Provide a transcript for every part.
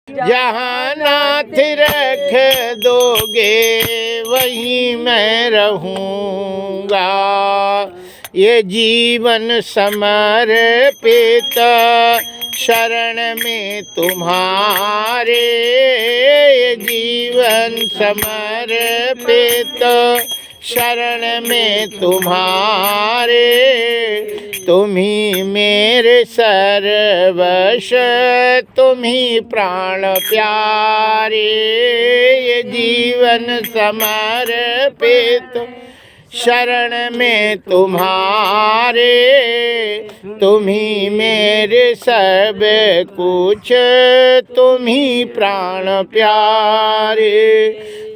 जहाँ नाथ रख दोगे वहीं मैं रहूँगा। ये जीवन समर्पित शरण में तुम्हारे, ये जीवन समर्पित शरण में तुम्हारे। तुम ही मेरे सर्वस्व, तुम ही प्राण प्यारे। ये जीवन समर्पित शरण में तुम्हारे। तुम ही मेरे सब कुछ, तुम ही प्राण प्यारे।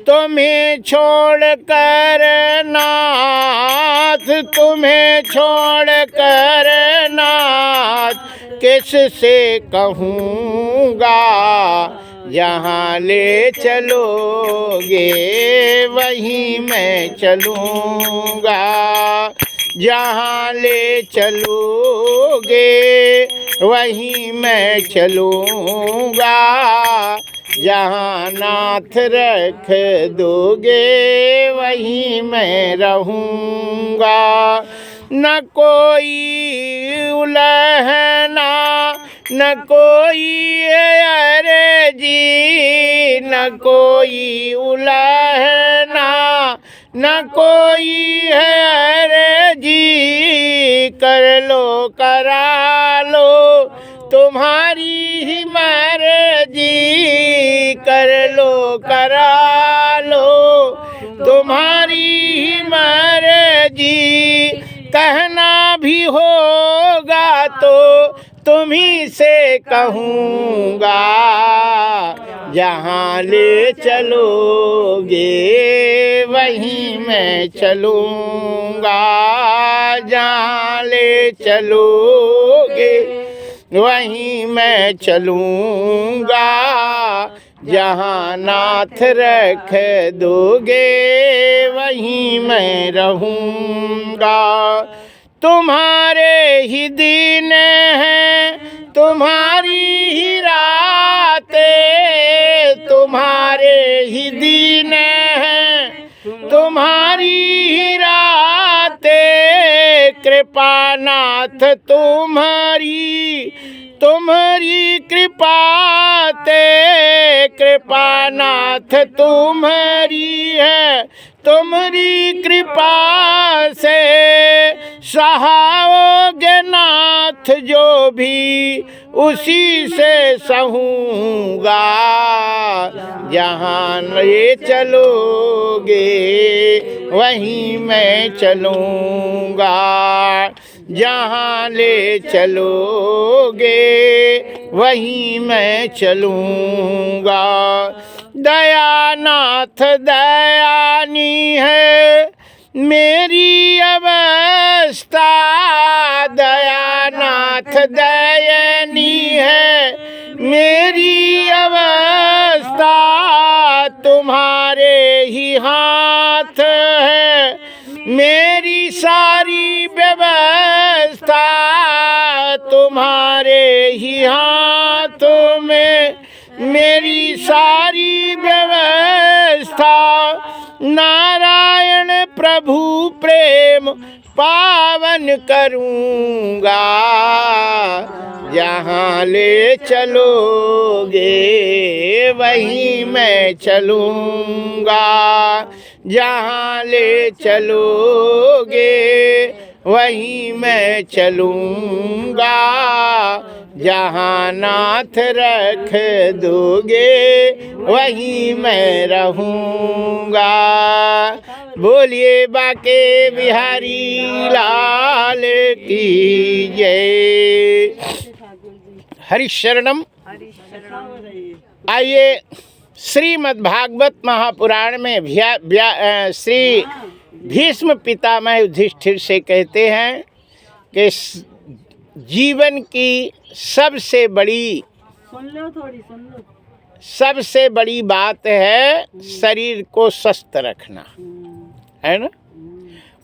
तुम्हें छोड़ कर नाथ, तुम्हें छोड़ कर नाथ किससे कहूँगा। जहाँ ले चलोगे वहीं मैं चलूँगा। जहाँ ले चलोगे वहीं मैं चलूँगा। जहाँ नाथ रख दोगे वहीं मैं रहूँगा। न कोई उलहना, न कोई अरे जी, न कोई उलहना, न कोई है अरे जी। कर लो करा लो तुम्हारी ही मर्जी, कर लो करा लो तुम्हारी ही मर्जी। कहना भी होगा तो तुम्ही से कहूँगा। जहाँ ले चलोगे वहीं मैं चलूँगा। जहाँ ले चलोगे वहीं मैं चलूँगा। जहाँ नाथ रख दोगे वहीं मैं रहूँगा। तुम्हारे ही दिन हैं, तुम्हारी ही रातें, तुम्हारे ही दिन हैं, तुम्हारी ही रातें। कृपा नाथ तुम्हारी, तुम्हारी कृपा ते, कृपा नाथ तुम्हारी है। तुम्हारी कृपा से सहाओगे नाथ जो भी, उसी से सहूँगा। जहाँ ले चलोगे वहीं मैं चलूँगा। जहाँ ले चलोगे वहीं मैं चलूँगा। दयानाथ दयानी है मेरी अवस्था, दयानाथ दयनी है मेरी अवस्था। तुम्हारे ही हाथ है मेरी सारी व्यवस्था, तुम्हारे ही हाथों में मेरी सारी व्यवस्था। नारायण प्रभु प्रेम पावन करूँगा। जहाँ ले चलोगे वहीं मैं चलूँगा। जहाँ ले चलोगे वहीं मैं चलूँगा। जहाँ नाथ रख दोगे वहीं मैं रहूँगा। बोलिए बाके बिहारी लाल की जय। हरिशरणम। आइए श्रीमद् भागवत महापुराण में श्री भीष्म पितामह युधिष्ठिर से कहते हैं कि जीवन की सबसे बड़ी सबसे बड़ी बात है शरीर को स्वस्थ रखना, है ना।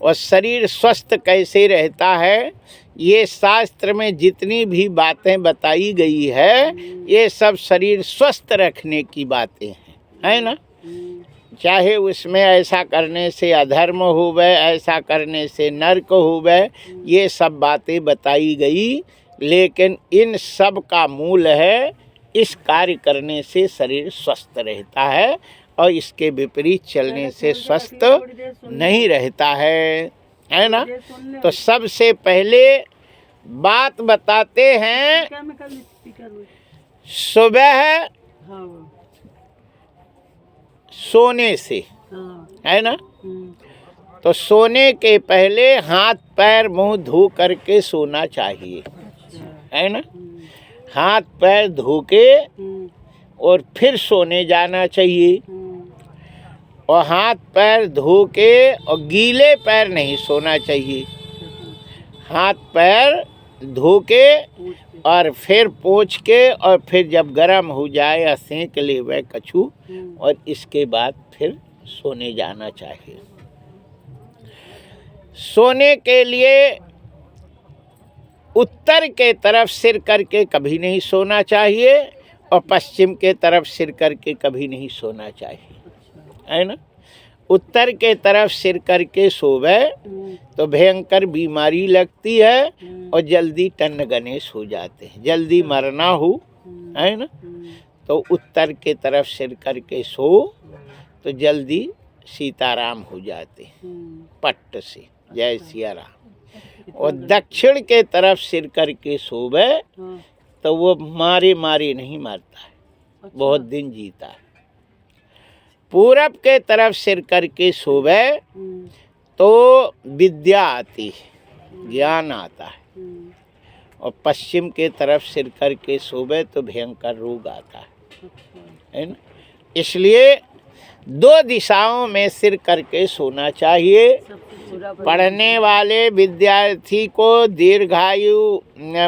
और शरीर स्वस्थ कैसे रहता है ये शास्त्र में जितनी भी बातें बताई गई है ये सब शरीर स्वस्थ रखने की बातें हैं, है ना। चाहे उसमें ऐसा करने से अधर्म होवे, ऐसा करने से नरक होवे, ये सब बातें बताई गई, लेकिन इन सब का मूल है इस कार्य करने से शरीर स्वस्थ रहता है और इसके विपरीत चलने से स्वस्थ नहीं रहता है ना। तो सबसे पहले बात बताते हैं सुबह सोने से, है ना। तो सोने के पहले हाथ पैर मुंह धो करके सोना चाहिए, है ना। हाथ पैर धो के और फिर सोने जाना चाहिए। और हाथ पैर धो के और गीले पैर नहीं सोना चाहिए। हाथ पैर धो के और फिर पोंछ के और फिर जब गर्म हो जाए या सेंक ले वह कछू, और इसके बाद फिर सोने जाना चाहिए। सोने के लिए उत्तर के तरफ सिर करके कभी नहीं सोना चाहिए और पश्चिम के तरफ सिर करके कभी नहीं सोना चाहिए, है ना। उत्तर के तरफ सिर करके सोवे तो भयंकर बीमारी लगती है और जल्दी टन्न गणेश हो जाते हैं, जल्दी मरना हो, है ना। तो उत्तर के तरफ सिर करके सो तो जल्दी सीताराम हो जाते हैं पट्ट से, जय सिया राम। और दक्षिण के तरफ सिर करके सोवे तो वो मारे मारे नहीं मरता है, बहुत दिन जीता है। पूरब के तरफ सिर करके सोवे तो विद्या आती है, ज्ञान आता है। और पश्चिम के तरफ सिर करके सोवे तो भयंकर रोग आता है ना। इसलिए दो दिशाओं में सिर करके सोना चाहिए। पढ़ने वाले विद्यार्थी को दीर्घायु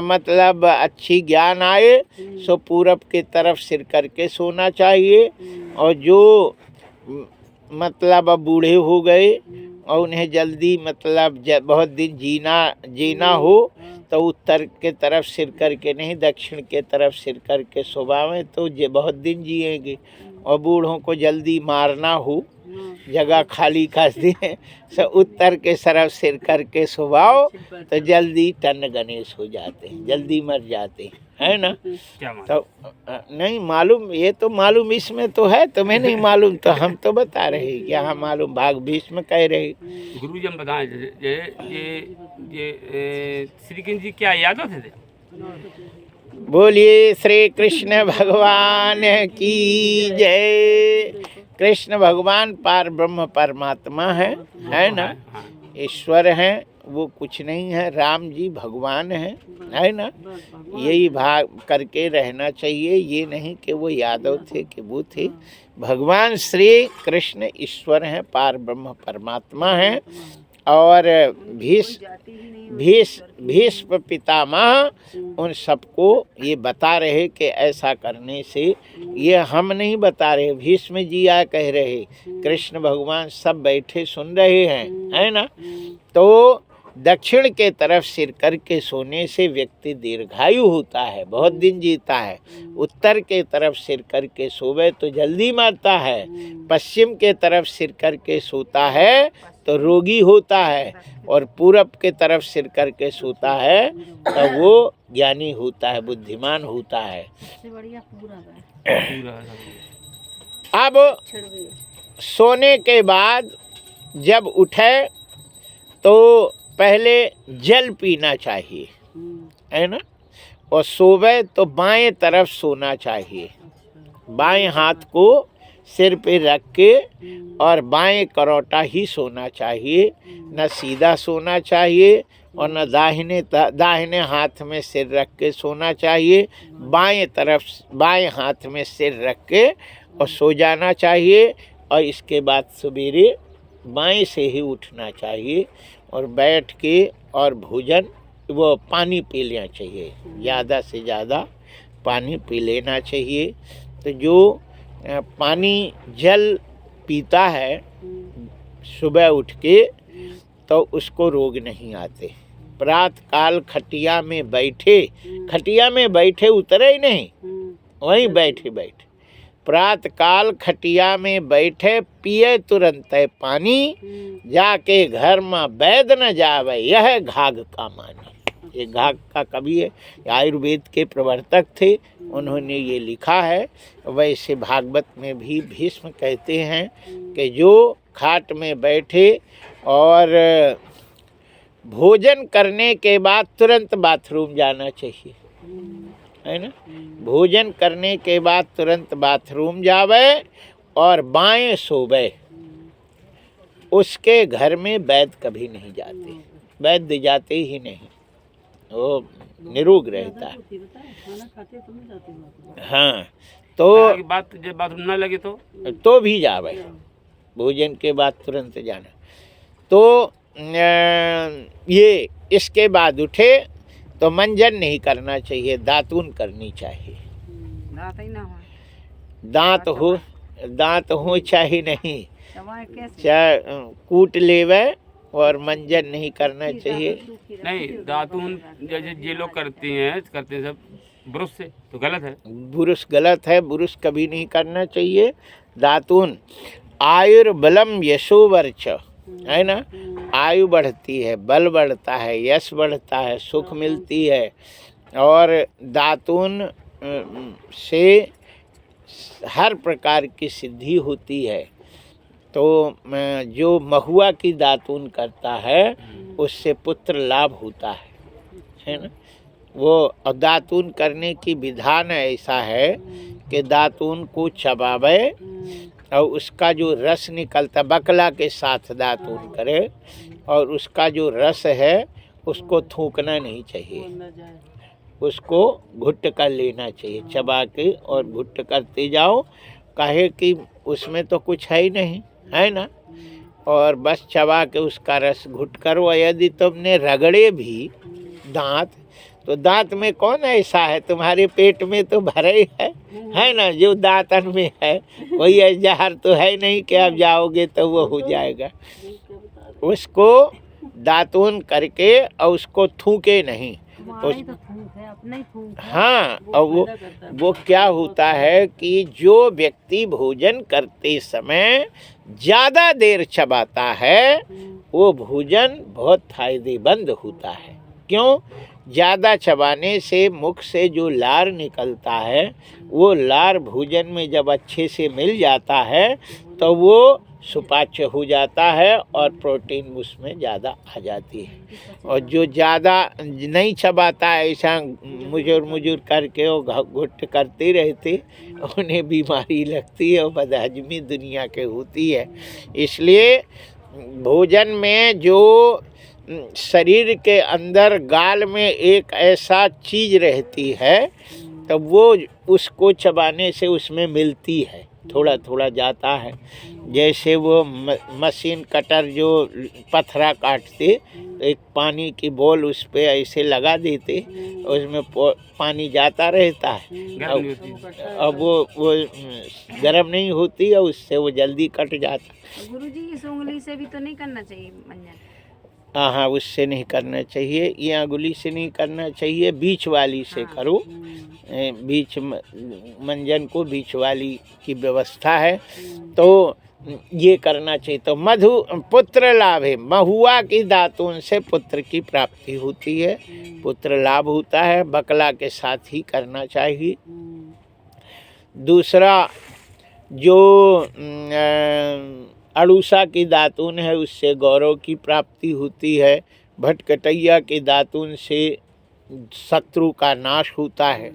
मतलब अच्छी ज्ञान आए सो पूरब के तरफ सिर करके सोना चाहिए। और जो मतलब बूढ़े हो गए और उन्हें जल्दी मतलब बहुत दिन जीना हो तो उत्तर के तरफ सिर करके नहीं, दक्षिण के तरफ सिर करके सोवावें तो बहुत दिन जिएंगे। और बूढ़ों को जल्दी मारना हो, जगह खाली कर दें तो उत्तर के तरफ सिर करके सोवाओ तो जल्दी टन्न गणेश हो जाते हैं, जल्दी मर जाते हैं, है ना। तो नहीं मालूम, ये तो मालूम इसमें तो है, तुम्हें नहीं मालूम तो हम तो बता रहे हैं, यहाँ मालूम भाग भीष्म कह रहे। गुरु जी हम बताएं ये श्री कृष्ण जी क्या याद थे? बोलिए श्री कृष्ण भगवान की जय। कृष्ण भगवान पार ब्रह्म परमात्मा है ना, ईश्वर हैं, वो कुछ नहीं है। राम जी भगवान है ना। यही भाग करके रहना चाहिए, ये नहीं कि वो यादव थे कि वो थे। भगवान श्री कृष्ण ईश्वर हैं, पार ब्रह्म परमात्मा हैं। और भीष्म पितामह उन सबको ये बता रहे कि ऐसा करने से, ये हम नहीं बता रहे, भीष्म जी आ कह रहे, कृष्ण भगवान सब बैठे सुन रहे हैं, है ना। तो दक्षिण के तरफ सिर करके सोने से व्यक्ति दीर्घायु होता है, बहुत दिन जीता है। उत्तर के तरफ सिर करके सोवे तो जल्दी मरता है। पश्चिम के तरफ सिर करके सोता है तो रोगी होता है। और पूरब के तरफ सिर करके सोता है तो वो ज्ञानी होता है, बुद्धिमान होता है। अब सोने के बाद जब उठे तो पहले जल पीना चाहिए, है ना। और सोवे तो बाएं तरफ सोना चाहिए, बाएं हाथ को सिर पे रख के और बाएं करौटा ही सोना चाहिए, न सीधा सोना चाहिए और न दाहिने हाथ में सिर रख के सोना चाहिए। बाएं तरफ बाएं हाथ में सिर रख के और सो जाना चाहिए। और इसके बाद सवेरे बाएं से ही उठना चाहिए और बैठ के और भोजन वो पानी पी लेना चाहिए, ज़्यादा से ज़्यादा पानी पी लेना चाहिए। तो जो पानी जल पीता है सुबह उठ के तो उसको रोग नहीं आते, प्रात काल खटिया में बैठे, खटिया में बैठे उतरे ही नहीं, वहीं बैठे बैठे प्रात काल खटिया में बैठे, पिए तुरंत है पानी, जाके घर में वैद न जावे, यह घाघ का मानी। ये घाघ का कवि है, आयुर्वेद के प्रवर्तक थे, उन्होंने ये लिखा है। वैसे भागवत में भी भीष्म कहते हैं कि जो खाट में बैठे और भोजन करने के बाद तुरंत बाथरूम जाना चाहिए, है ना। भोजन करने के बाद तुरंत बाथरूम जावे और बाएं सोवे, उसके घर में वैद्य कभी नहीं जाते, वैद्य जाते ही नहीं, वो निरोग रहता है। हाँ, तो बात जब बाथरूम न लगे तो भी जावे, भोजन के बाद तुरंत जाना। तो ये इसके बाद उठे तो मंजन नहीं करना चाहिए, दातून करनी चाहिए। दांत ही ना हो, दांत हो चाहे नहीं, चाहे कूट लेवे और मंजन नहीं करना चाहिए। नहीं, दातून जैसे ये लोग करते हैं सब ब्रश से, तो गलत है। बुरुश गलत है, बुरुश कभी नहीं करना चाहिए। दातून आयुर्बलम यशोवर्च, है ना, आयु बढ़ती है, बल बढ़ता है, यश बढ़ता है, सुख मिलती है। और दातून से हर प्रकार की सिद्धि होती है। तो जो महुआ की दातून करता है उससे पुत्र लाभ होता है ना। वो दातून करने की विधान ऐसा है कि दातून को चबावे और उसका जो रस निकलता, बकला के साथ दातून करे और उसका जो रस है उसको थूकना नहीं चाहिए, उसको घुट्ट कर लेना चाहिए, चबा के और घुट्ट करते जाओ, काहे कि उसमें तो कुछ है ही नहीं, है ना। और बस चबा के उसका रस घुट करो। यदि तुमने रगड़े भी दांत, तो दांत में कौन ऐसा है, तुम्हारे पेट में तो भरे ही है ना, जो दांतन में है, कोई जहर तो है नहीं कि आप जाओगे तो वो हो जाएगा। उसको दातून करके और उसको थूके नहीं, हाँ। और वो क्या होता है कि जो व्यक्ति भोजन करते समय ज़्यादा देर चबाता है वो भोजन बहुत फायदेमंद होता है। क्यों? ज़्यादा चबाने से मुख से जो लार निकलता है वो लार भोजन में जब अच्छे से मिल जाता है तो वो सुपाच्य हो जाता है और प्रोटीन उसमें ज़्यादा आ जाती है। और जो ज़्यादा नहीं चबाता है, ऐसा मुजुर करके वो घुट करते रहते, उन्हें बीमारी लगती है और बदहजमी दुनिया के होती है। इसलिए भोजन में जो शरीर के अंदर गाल में एक ऐसा चीज़ रहती है तो वो उसको चबाने से उसमें मिलती है, थोड़ा थोड़ा जाता है। जैसे वो मशीन कटर जो पथरा काटते, तो एक पानी की बॉल उस पे ऐसे लगा देते, उसमें पानी जाता रहता है। अब वो गर्म नहीं होती है, उससे वो जल्दी कट जाता। गुरुजी, इस उंगली से भी तो नहीं करना चाहिए मंजन? हाँ, उससे नहीं करना चाहिए, ये अंगुली से नहीं करना चाहिए, बीच वाली से करो। बीच मंजन को बीच वाली की व्यवस्था है तो ये करना चाहिए। तो मधु पुत्र लाभ है, महुआ की दातून से पुत्र की प्राप्ति होती है, पुत्र लाभ होता है, बकला के साथ ही करना चाहिए। दूसरा जो अड़ूसा की दातून है उससे गौरव की प्राप्ति होती है। भटकटैया के दातून से शत्रु का नाश होता है।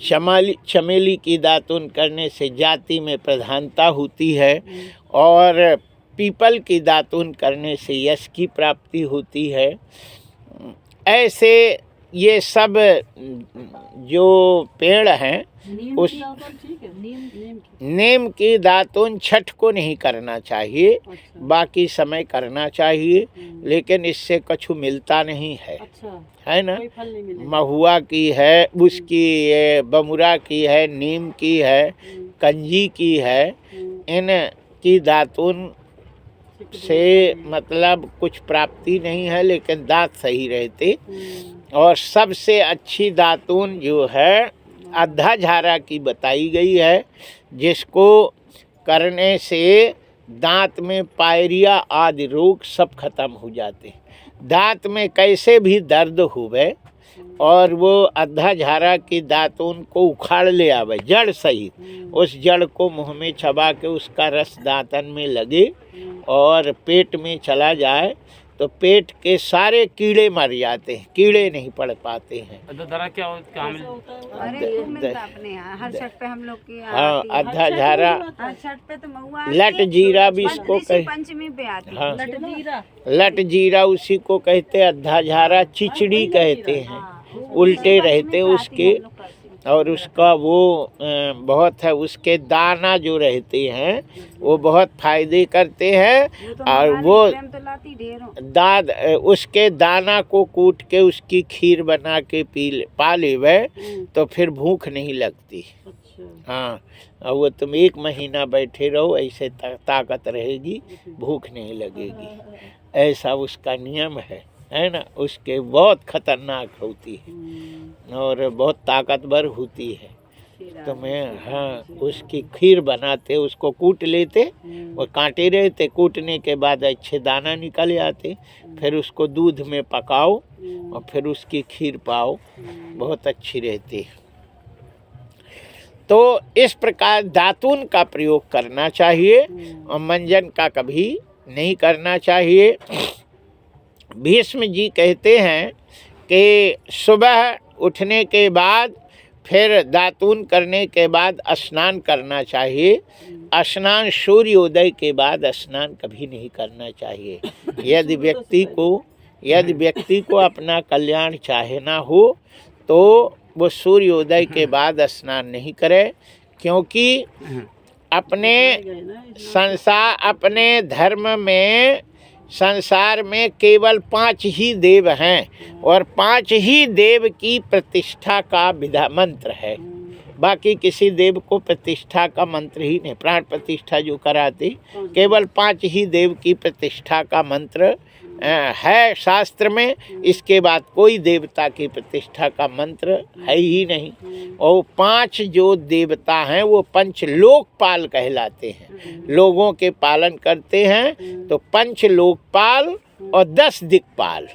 चमेली की दातून करने से जाति में प्रधानता होती है। और पीपल की दातून करने से यश की प्राप्ति होती है। ऐसे ये सब जो पेड़ हैं, उस नीम की दातून छठ को नहीं करना चाहिए, बाकी समय करना चाहिए, लेकिन इससे कुछ मिलता नहीं है, है ना। महुआ की है, उसकी बमुरा की है, नीम की है, कंजी की है, इन की दातून से मतलब कुछ प्राप्ति नहीं है, लेकिन दांत सही रहते। और सबसे अच्छी दातून जो है अद्धाझारा की बताई गई है, जिसको करने से दांत में पायरिया आदि रोग सब खत्म हो जाते हैं। दांत में कैसे भी दर्द हुए और वो अद्धाझारा की दातून को उखाड़ ले आवे जड़ सहित, उस जड़ को मुंह में चबा के उसका रस दांतन में लगे और पेट में चला जाए तो पेट के सारे कीड़े मर जाते हैं, कीड़े नहीं पड़ पाते हैं। अद्धाझारा क्या क्या मिल अरे खूब मिलता अपने यहाँ हर छठ पे हम लोग की हाँ, आती है। अद्धाझारा हर छठ पे तो महुआ लट जीरा भी इसको कह, पंचमी पे आती है। हाँ, लट जीरा उसी को कहते, अद्धाझारा चिचड़ी कहते हैं, उल्टे रहते उसके। और उसका वो बहुत है, उसके दाना जो रहते हैं वो बहुत फायदे करते हैं। और वो तो लाती दाद उसके दाना को कूट के उसकी खीर बना के पा लेवे तो फिर भूख नहीं लगती। हाँ, और वो तुम 1 महीना बैठे रहो ऐसे ताकत रहेगी, भूख नहीं लगेगी, ऐसा उसका नियम है ना। उसके बहुत खतरनाक होती है और बहुत ताकतवर होती है। तो मैं हाँ उसकी खीर बनाते, उसको कूट लेते, वो कांटे रहते, कूटने के बाद अच्छे दाना निकल आते, फिर उसको दूध में पकाओ और फिर उसकी खीर पाओ, बहुत अच्छी रहती है। तो इस प्रकार दातून का प्रयोग करना चाहिए और मंजन का कभी नहीं करना चाहिए। भीष्म जी कहते हैं कि सुबह उठने के बाद फिर दातून करने के बाद स्नान करना चाहिए। स्नान सूर्योदय के बाद स्नान कभी नहीं करना चाहिए। यदि व्यक्ति को अपना कल्याण चाहना हो तो वो सूर्योदय के बाद स्नान नहीं करे, क्योंकि अपने धर्म में संसार में केवल 5 ही देव हैं और 5 ही देव की प्रतिष्ठा का विधा मंत्र है। बाकी किसी देव को प्रतिष्ठा का मंत्र ही नहीं, प्राण प्रतिष्ठा जो कराते, केवल 5 ही देव की प्रतिष्ठा का मंत्र है शास्त्र में। इसके बाद कोई देवता की प्रतिष्ठा का मंत्र है ही नहीं। और 5 जो देवता हैं वो पंच लोकपाल कहलाते हैं, लोगों के पालन करते हैं। तो पंच लोकपाल और 10 दिक्पाल,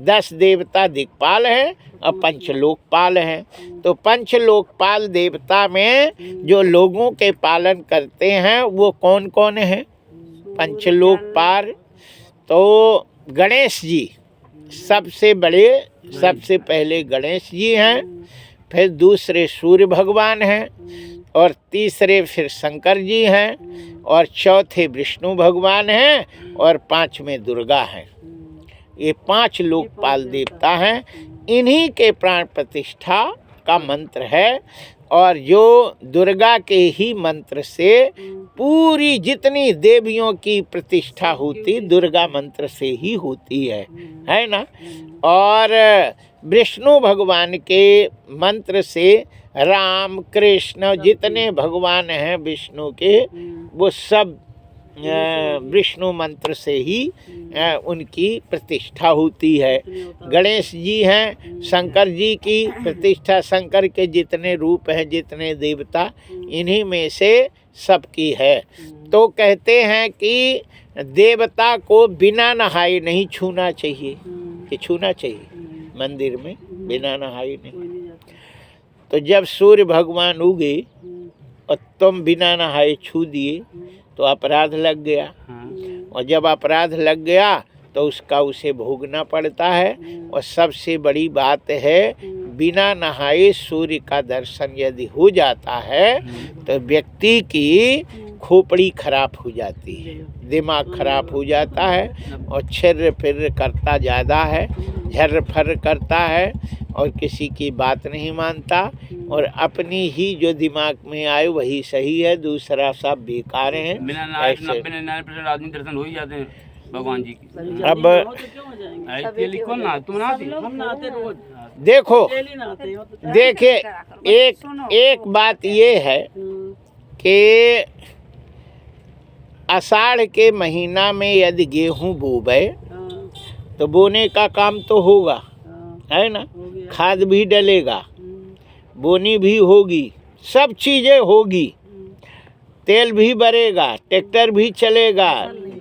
10 देवता दिक्पाल हैं और पंच लोकपाल हैं। तो पंच लोकपाल देवता में जो लोगों के पालन करते हैं वो कौन कौन हैं? पंच लोकपाल तो गणेश जी सबसे बड़े, सबसे पहले गणेश जी हैं, फिर दूसरे सूर्य भगवान हैं, और तीसरे फिर शंकर जी हैं, और चौथे विष्णु भगवान हैं, और 5वें दुर्गा हैं। ये 5 लोकपाल देवता हैं। इन्हीं के प्राण प्रतिष्ठा का मंत्र है। और जो दुर्गा के ही मंत्र से पूरी जितनी देवियों की प्रतिष्ठा होती दुर्गा मंत्र से ही होती है ना। और विष्णु भगवान के मंत्र से राम कृष्ण जितने भगवान हैं विष्णु के, वो सब विष्णु मंत्र से ही उनकी प्रतिष्ठा होती है। गणेश जी हैं, शंकर जी की प्रतिष्ठा, शंकर के जितने रूप हैं, जितने देवता, इन्हीं में से सबकी है। तो कहते हैं कि देवता को बिना नहाए नहीं छूना चाहिए, कि छूना चाहिए मंदिर में बिना नहाए नहीं। तो जब सूर्य भगवान उगे और तुम बिना नहाए छू दिए तो अपराध लग गया, और जब अपराध लग गया तो उसका उसे भोगना पड़ता है। और सबसे बड़ी बात है, बिना नहाए सूर्य का दर्शन यदि हो जाता है तो व्यक्ति की खोपड़ी खराब हो जाती है, दिमाग खराब हो जाता है, और छिर फिर करता ज़्यादा है, झर फर करता है, और किसी की बात नहीं मानता, और अपनी ही जो दिमाग में आए वही सही है, दूसरा सब बेकार है। 99% आदमी दर्शन हो ही जाते हैं भगवान जी की। अब कौन ना तुम नहाते? हम नहाते रोज। देखो, देखिए एक बात ये है कि आषाढ़ के महीना में यदि गेहूं बोबे तो बोने का काम तो होगा, है ना, खाद भी डलेगा, बोनी भी होगी, सब चीज़ें होगी, तेल भी बरेगा, ट्रैक्टर भी चलेगा,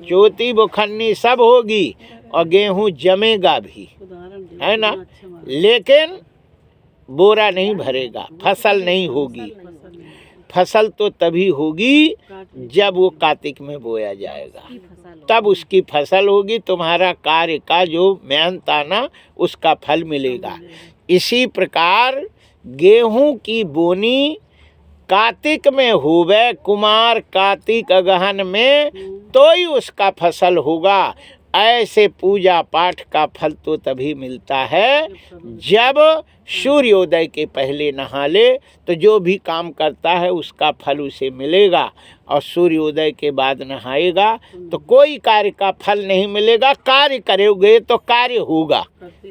जोती बुखन्नी सब होगी और गेहूं जमेगा भी, है ना, लेकिन बोरा नहीं भरेगा, फसल नहीं होगी। फसल तो तभी होगी जब वो कार्तिक में बोया जाएगा, तब उसकी फसल होगी, तुम्हारा कार्य का जो मेहनत आना उसका फल मिलेगा। इसी प्रकार गेहूं की बोनी कार्तिक में होवे, कुमार कार्तिक अगहन में, तो ही उसका फसल होगा। ऐसे पूजा पाठ का फल तो तभी मिलता है जब सूर्योदय के पहले नहा ले, तो जो भी काम करता है उसका फल उसे मिलेगा, और सूर्योदय के बाद नहाएगा तो कोई कार्य का फल नहीं मिलेगा। कार्य करोगे तो कार्य होगा,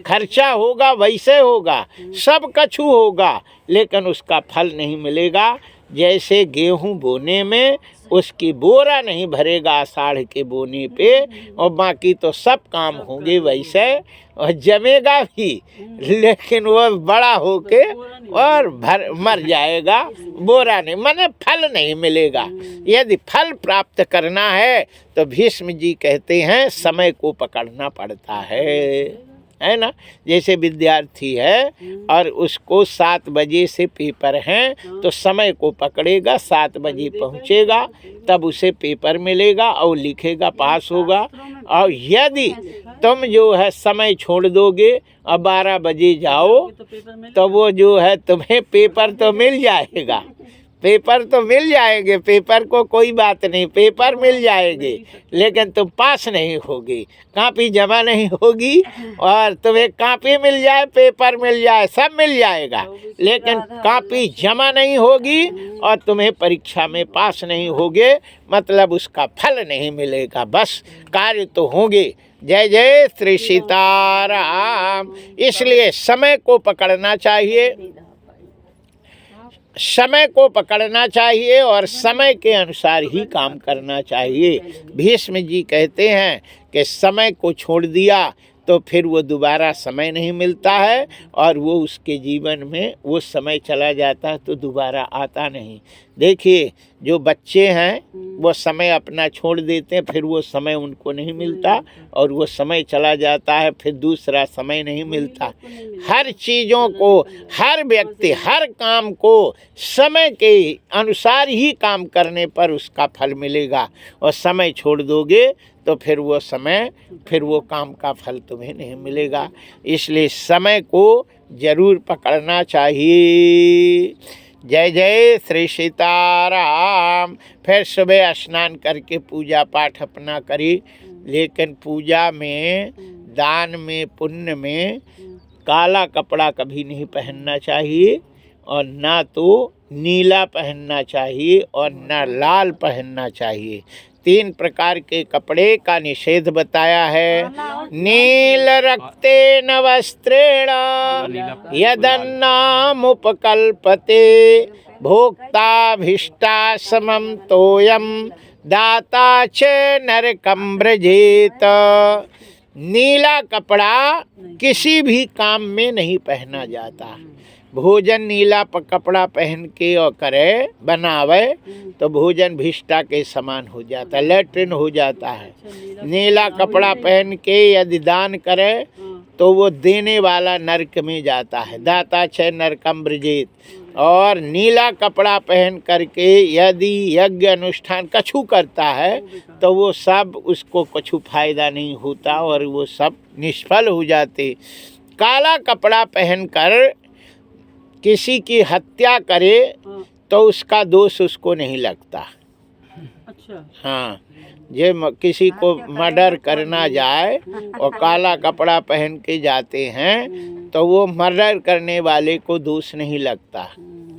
खर्चा होगा, वैसे होगा, सब कछु होगा, लेकिन उसका फल नहीं मिलेगा। जैसे गेहूं बोने में उसकी बोरा नहीं भरेगा आषाढ़ के बोने पे, और बाकी तो सब काम होंगे वैसे, और जमेगा भी, लेकिन वो बड़ा होके और मर जाएगा, बोरा नहीं, माने फल नहीं मिलेगा। यदि फल प्राप्त करना है तो भीष्म जी कहते हैं समय को पकड़ना पड़ता है ना। जैसे विद्यार्थी है और उसको 7 बजे से पेपर हैं, तो समय को पकड़ेगा, 7 बजे पहुंचेगा, तब उसे पेपर मिलेगा और लिखेगा, पास होगा। और यदि तुम जो है समय छोड़ दोगे और 12 बजे जाओ, तो वो जो है तुम्हें पेपर तो मिल जाएगा, पेपर तो मिल जाएंगे, पेपर को कोई बात नहीं, पेपर मिल जाएंगे, लेकिन तुम पास नहीं होगी, कॉपी जमा नहीं होगी। और तुम्हें कॉपी मिल जाए, पेपर मिल जाए, सब मिल जाएगा, लेकिन कॉपी जमा नहीं होगी और तुम्हें परीक्षा में पास नहीं होगे, मतलब उसका फल नहीं मिलेगा। बस कार्य तो होंगे। जय जय श्री सीताराम। इसलिए समय को पकड़ना चाहिए, समय को पकड़ना चाहिए और समय के अनुसार ही काम करना चाहिए। भीष्म जी कहते हैं कि समय को छोड़ दिया तो फिर वो दोबारा समय नहीं मिलता है, और वो उसके जीवन में वो समय चला जाता है तो दोबारा आता नहीं। देखिए जो बच्चे हैं वो समय अपना छोड़ देते हैं, फिर वो समय उनको नहीं मिलता, और वो समय चला जाता है, फिर दूसरा समय नहीं मिलता। हर चीज़ों को, हर व्यक्ति, हर काम को समय के अनुसार ही काम करने पर उसका फल मिलेगा, और समय छोड़ दोगे तो फिर वो समय, फिर वो काम का फल तुम्हें नहीं मिलेगा। इसलिए समय को जरूर पकड़ना चाहिए। जय जय श्री सीताराम। फिर सुबह स्नान करके पूजा पाठ अपना करी, लेकिन पूजा में, दान में, पुण्य में काला कपड़ा कभी नहीं पहनना चाहिए, और ना तो नीला पहनना चाहिए और ना लाल पहनना चाहिए। 3 प्रकार के कपड़े का निषेध बताया है। नील रक्तेन वस्त्रेण यदन्नामुपकल्पते भोक्ताभीष्टा समं तोयम दाता च नरकं व्रजेत। नीला कपड़ा किसी भी काम में नहीं पहना जाता। भोजन नीला कपड़ा पहन के और करे, बनावे, तो भोजन भिष्टा के समान हो जाता है, लैट्रिन हो जाता है। नीला कपड़ा पहन के यदि दान करे तो वो देने वाला नरक में जाता है, दाता छ नरकम व्रजेत। और नीला कपड़ा पहन करके यदि यज्ञ अनुष्ठान कछु करता है तो वो सब, उसको कछु फायदा नहीं होता और वो सब निष्फल हो जाते। काला कपड़ा पहनकर किसी की हत्या करे तो उसका दोष उसको नहीं लगता। अच्छा। हाँ, जो किसी को मर्डर करना जाए और काला कपड़ा पहन के जाते हैं तो वो मर्डर करने वाले को दोष नहीं लगता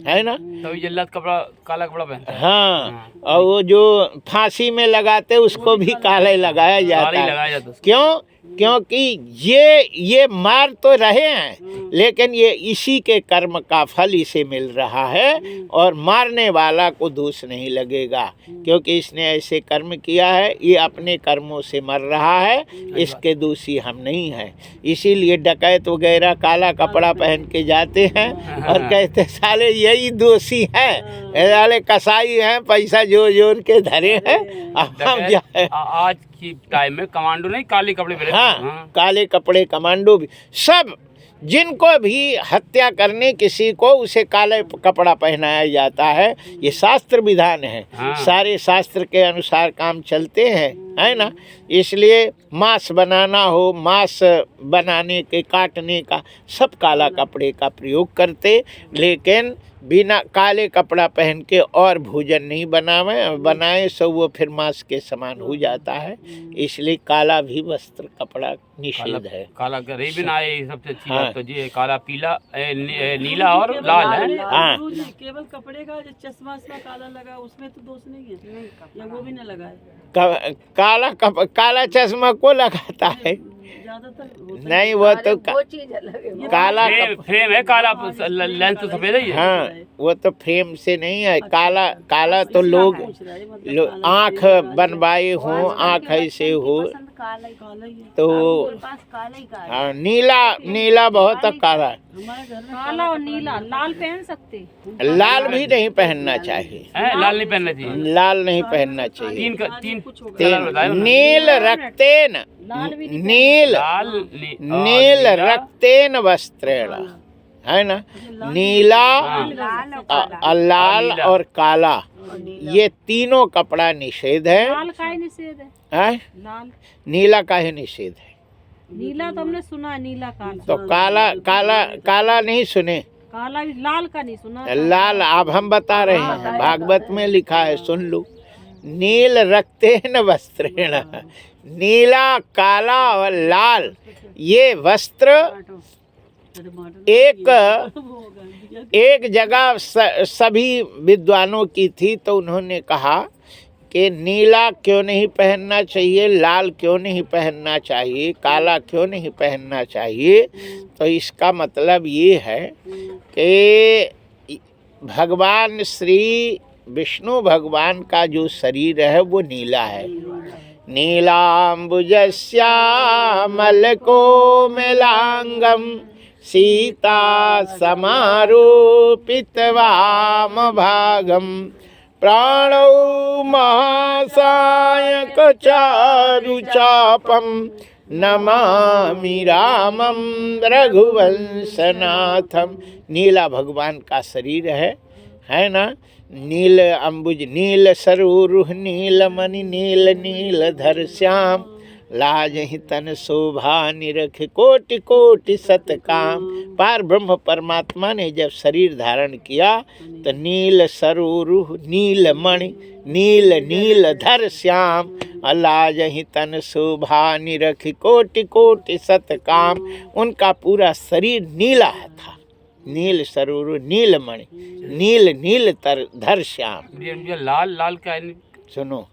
है ना। तो जल्लाद कपड़ा, काला कपड़ा पहनता है। हाँ, और वो जो फांसी में लगाते उसको भी काला ही लगाया जाता है। क्यों? क्योंकि ये मार तो रहे हैं, लेकिन ये इसी के कर्म का फल इसे मिल रहा है, और मारने वाला को दोष नहीं लगेगा, क्योंकि इसने ऐसे कर्म किया है, ये अपने कर्मों से मर रहा है, इसके दोषी हम नहीं हैं। इसीलिए डकैत वगैरह काला कपड़ा पहन के जाते हैं और कहते साले यही दोषी हैं, साले कसाई हैं, पैसा जोर जोर के धरे हैं, अब हम जाए। आज की टाइम में कमांडो नहीं, काले कपड़े पहने। हाँ, काले कपड़े कमांडो भी, सब जिनको भी हत्या करने किसी को उसे काले कपड़ा पहनाया जाता है। ये शास्त्र विधान है, सारे शास्त्र के अनुसार काम चलते हैं, है ना। इसलिए मांस बनाना हो, मांस बनाने के काटने का सब काला कपड़े का प्रयोग करते, लेकिन बिना काले कपड़ा पहन के और भोजन नहीं बनाए सो वो फिर मांस के समान हो जाता है। इसलिए काला भी वस्त्र कपड़ा निषेध है। काला करे भी ना, ये सबसे अच्छी बात तो जी है। काला, पीला, नीला और लाल है। हाँ, केवल कपड़े का जो चश्मा काला लगा उसमें तो दोष नहीं है, या वो भी न लगा है। काला चश्मा को लगाता है, ज्यादातर नहीं वो तो चीज अलग है। काला फ्रेम है काला, लेंस तो सफेद ही है। हाँ, वो तो फ्रेम से नहीं है। काला तो लोग आँख बनवाए हों, आँख ऐसे हो तो हाँ, नीला बहुत काला। काला और नीला, लाल पहन सकते, लाल भी नहीं पहनना चाहिए, लाल नहीं पहनना चाहिए, लाल नहीं पहनना चाहिए। तीन नील रक्तेन, नील रक्तेन वस्त्रेण, है ना। नीला, लाल और काला, ये तीनों कपड़ा निषेध है। लाल का ही निषेध है। लाल, नीला का ही निषेध है। नीला तो हमने सुना है, नीला काला। तो काला नहीं सुने, काला भी, लाल का नहीं सुना। लाल अब हम बता रहे हैं, भागवत में लिखा है, सुन लो। नील रक्तेन वस्त्रेण, नीला, काला और लाल, ये वस्त्र एक जगह सभी विद्वानों की थी, तो उन्होंने कहा कि नीला क्यों नहीं पहनना चाहिए, लाल क्यों नहीं पहनना चाहिए, काला क्यों नहीं पहनना चाहिए। तो इसका मतलब ये है कि भगवान श्री विष्णु भगवान का जो शरीर है वो नीला है। नीलाम्बुजस्यामलकोमलांगम सीता समारोपित वाम भागम प्राणौ महासायक चारुचापम नमामि रामम रघुवंशनाथम। नीला भगवान का शरीर है ना। नील अम्बुज, नील सरोरुह, नील मणि, नील नीलधर श्याम, लाजहि तन शोभा निरख कोटि कोटि सतकाम। पार ब्रह्म परमात्मा ने जब शरीर धारण किया तो नील सरोरुह, नील मणि, नील नीलधर श्याम, लाजहि तन शोभा निरख कोटि कोटि सतकाम। उनका पूरा शरीर नीला था। नील सरोरुह, नील मणि, नील नीलधर श्याम। लाल का सुनो,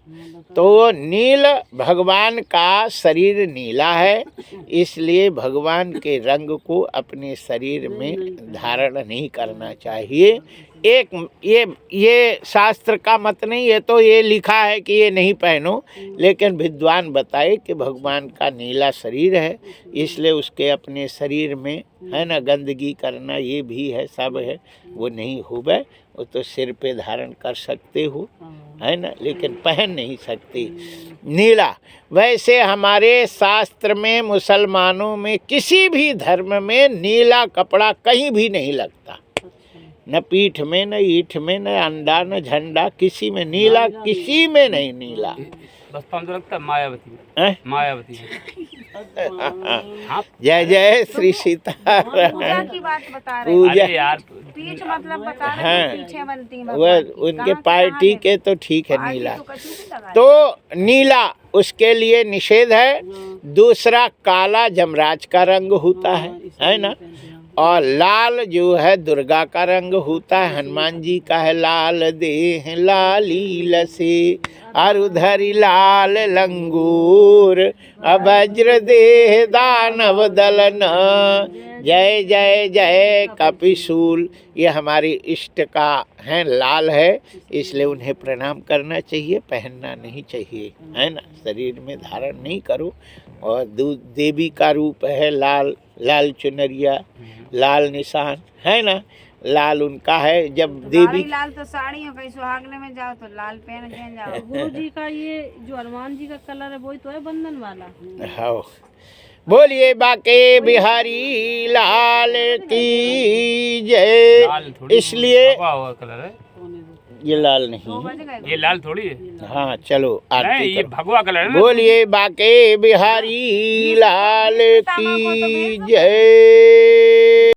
तो नील भगवान का शरीर नीला है, इसलिए भगवान के रंग को अपने शरीर में धारण नहीं करना चाहिए। एक ये शास्त्र का मत नहीं है, तो ये लिखा है कि ये नहीं पहनो, लेकिन विद्वान बताए कि भगवान का नीला शरीर है, इसलिए उसके अपने शरीर में है ना गंदगी करना ये भी है, सब है, वो नहीं होवे। वो तो सिर पे धारण कर सकते हो, है ना, लेकिन पहन नहीं सकते नीला। वैसे हमारे शास्त्र में, मुसलमानों में, किसी भी धर्म में नीला कपड़ा कहीं भी नहीं लगता, न पीठ में, न ईठ में, न अंडा, न झंडा, किसी में नीला, किसी में नहीं नीला। बस तो लगता है मायावती, मायावती। जय जय श्री सीताराम। पूजा की बात बता रहे पूजा यार, पीठ मतलब बता रहे हाँ, पीछे बनती हैं वह उनके पार्टी के तो ठीक है नीला। तो नीला उसके लिए निषेध है। दूसरा काला जमराज का रंग होता है ना। और लाल जो है दुर्गा का रंग होता है, हनुमान जी का है लाल देह लाली लसे। और उधरी लाल लंगूर अवज्र देह दानव दलन जय जय जय कपिशूल। ये हमारे इष्ट का है, लाल है, इसलिए उन्हें प्रणाम करना चाहिए, पहनना नहीं चाहिए, है ना, शरीर में धारण नहीं करो। और देवी का रूप है लाल, लाल चुनरिया, लाल निशान, है ना, लाल उनका है। जब देवी लाल तो साड़ी हो, कहीं सुहागने में जाओ तो लाल पहन के जाओ। गुरु जी का ये जो हनुमान जी का कलर है वही तो है बंधन वाला। हाँ, बोलिए बाके बिहारी लाल की जय। लाल थोड़ी इसलिए भगवा हुआ कलर है, ये लाल नहीं, ये लाल थोड़ी है। हाँ चलो नहीं, आरती ये करो। भगवा कलर है ना। बोलिए बाके बिहारी लाल की जय।